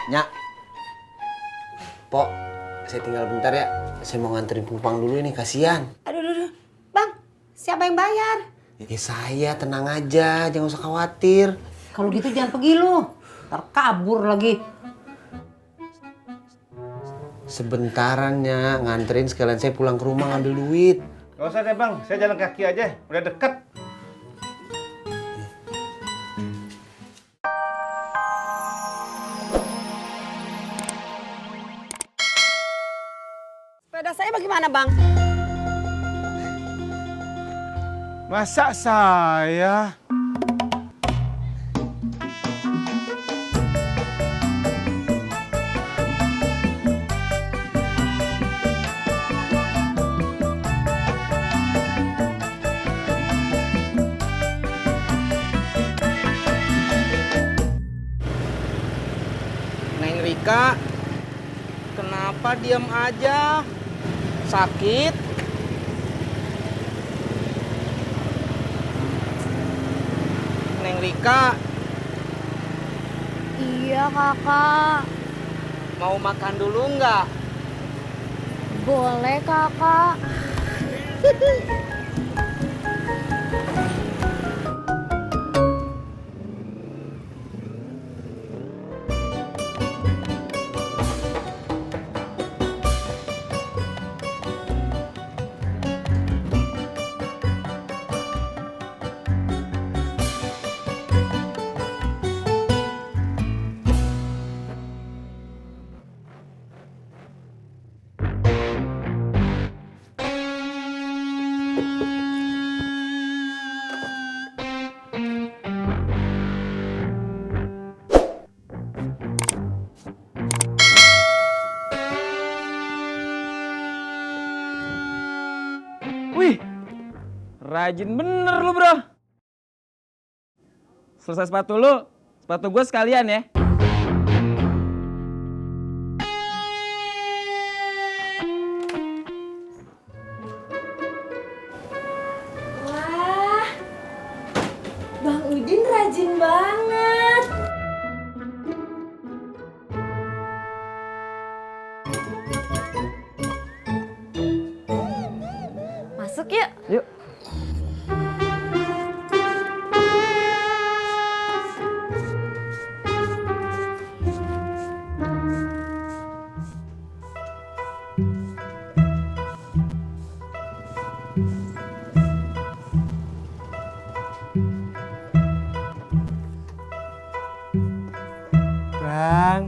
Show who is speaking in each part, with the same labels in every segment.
Speaker 1: Nyak, Pok, saya tinggal bentar ya. Saya mau nganterin Pupang dulu ini, kasihan.
Speaker 2: Aduh. Bang, siapa yang bayar?
Speaker 1: Ya saya, tenang aja, jangan usah khawatir.
Speaker 2: Kalau gitu jangan pergi lu. Ntar kabur lagi.
Speaker 1: Sebentaran ya, nganterin sekalian saya pulang ke rumah ngambil duit.
Speaker 3: Gak usah deh bang, saya jalan kaki aja, udah deket.
Speaker 2: Sepeda saya bagaimana, Bang?
Speaker 3: Masa saya?
Speaker 4: Neng Rika, kenapa diam aja? Sakit? Neng Rika,
Speaker 5: Iya kakak,
Speaker 4: mau makan dulu nggak?
Speaker 5: boleh kakak.
Speaker 4: Wih, rajin bener lu bro. Selesai sepatu lu, sepatu gue sekalian ya.
Speaker 5: Wah, Bang Udin rajin banget. Masuk yuk.
Speaker 4: Yuk.
Speaker 3: Bang.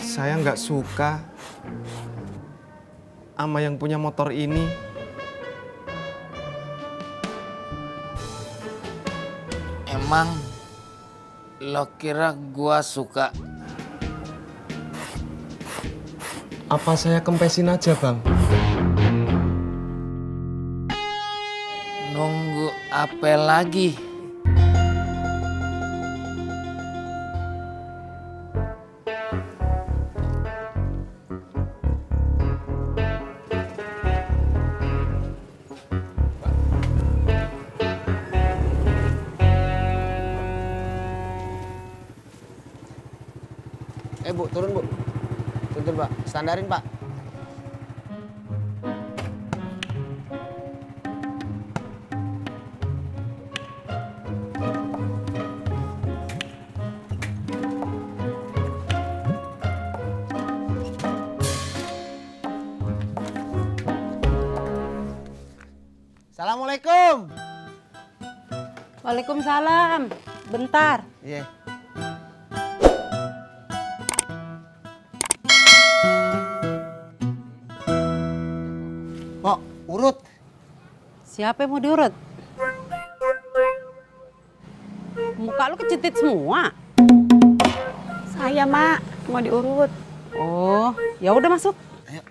Speaker 3: Saya nggak suka sama yang punya motor ini.
Speaker 6: Emang lo kira gua suka?
Speaker 3: Apa saya kempesin aja, Bang?
Speaker 6: Nunggu apa lagi?
Speaker 1: Bu, turun Bu. Tuntun Pak, standarin Pak. Assalamualaikum.
Speaker 2: Waalaikumsalam. Bentar.
Speaker 1: Iya. Pok, urut.
Speaker 2: Siapa yang mau diurut? Muka lu kecetit semua.
Speaker 7: Saya, Mak, mau diurut.
Speaker 2: Oh, ya udah masuk.
Speaker 1: Ayo.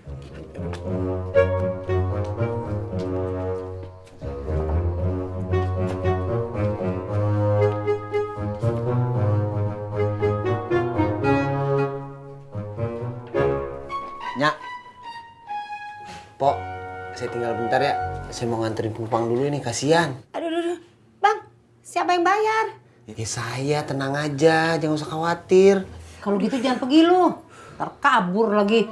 Speaker 1: tinggal bentar ya. Saya mau nganterin penumpang dulu ini, kasihan.
Speaker 7: Aduh. Bang, siapa yang bayar?
Speaker 1: Ya saya, tenang aja, jangan usah khawatir.
Speaker 2: Kalau gitu jangan pergi lu. Ntar kabur lagi.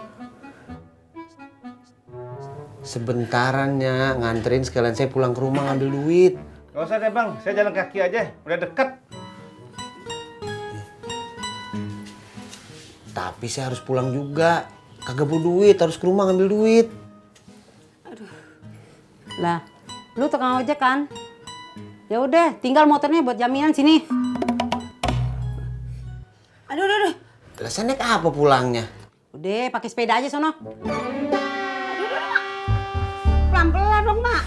Speaker 1: Sebentarannya nganterin sekalian saya pulang ke rumah ngambil duit.
Speaker 3: Gak usah deh bang, saya jalan kaki aja, udah deket.
Speaker 1: Tapi saya harus pulang juga. Kagak bawa duit, harus ke rumah ngambil duit.
Speaker 2: Lah, lu tukang ojek kan? Ya udah, tinggal motornya buat jaminan sini.
Speaker 7: Aduh.
Speaker 1: Lah saya naik apa pulangnya?
Speaker 2: Udah, pakai sepeda aja sono.
Speaker 7: Pelan-pelan dong, Mak.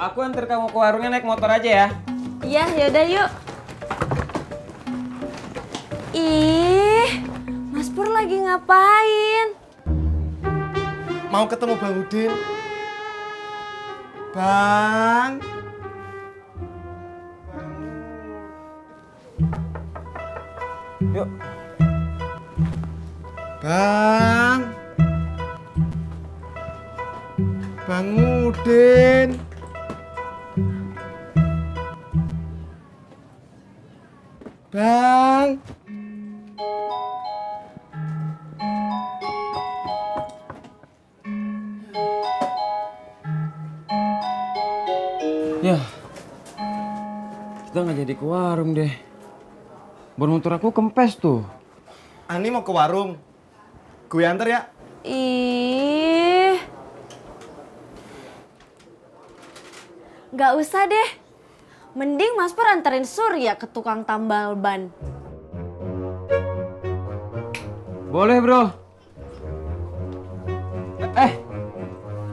Speaker 4: Aku antar kamu ke warungnya naik motor aja ya.
Speaker 5: Iya, yaudah yuk. Ih, Mas Pur lagi ngapain?
Speaker 3: Mau ketemu Bang Udin. Bang.
Speaker 4: Yuk.
Speaker 3: Bang. Bang Udin. Bang.
Speaker 4: Ya, kita nggak jadi ke warung deh. Ban motor aku kempes tuh.
Speaker 3: Ani mau ke warung. Gue antar ya.
Speaker 5: Ih, nggak usah deh. Mending Mas Pur anterin Surya ke tukang tambal ban.
Speaker 4: Boleh bro.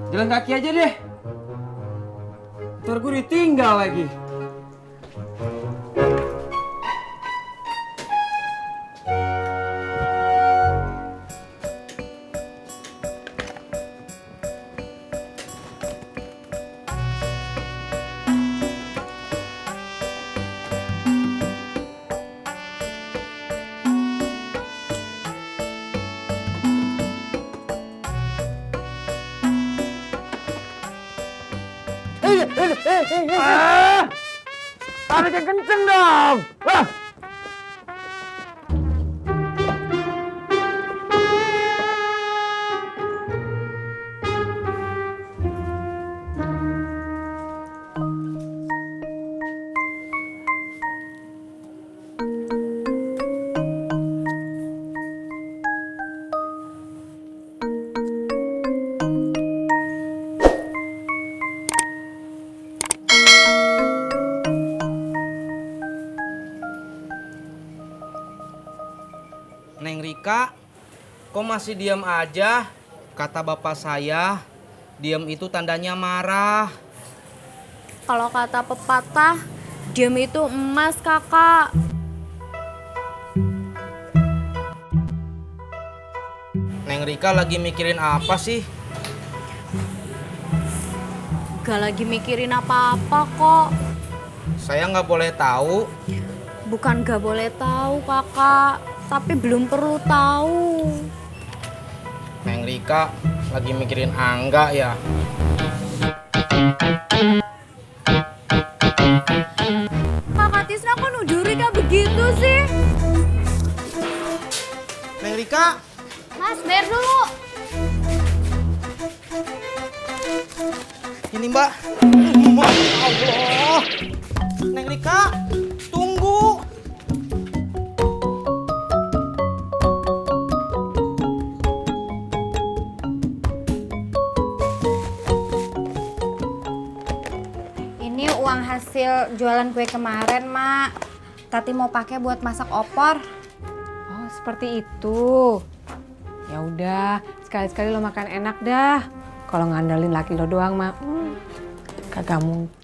Speaker 4: Jalan kaki aja deh. Ntar gue ditinggal lagi. Tarik yang kenceng dong.
Speaker 8: Neng Rika, kok masih diam aja? Kata bapak saya, diam itu tandanya marah.
Speaker 5: Kalau kata pepatah, diam itu emas, Kakak.
Speaker 8: Neng Rika lagi mikirin apa sih?
Speaker 5: Gak lagi mikirin apa-apa kok.
Speaker 8: Saya nggak boleh tahu.
Speaker 5: Bukan gak boleh tahu, Kakak. Tapi belum perlu tahu.
Speaker 8: Neng Rika lagi mikirin Angga ya.
Speaker 5: Kakak Tisna kok nuduh Rika begitu sih?
Speaker 8: Neng Rika,
Speaker 5: Mas, bayar dulu.
Speaker 8: ini Mbak. Masya Allah. Neng Rika, tunggu.
Speaker 9: Ini uang hasil jualan kue kemarin, Mak. Tati mau pakai buat masak opor.
Speaker 10: Oh, seperti itu. Ya udah, sekali-sekali lo makan enak dah. Kalau ngandalin laki lo doang, Mak, kagak mungkin.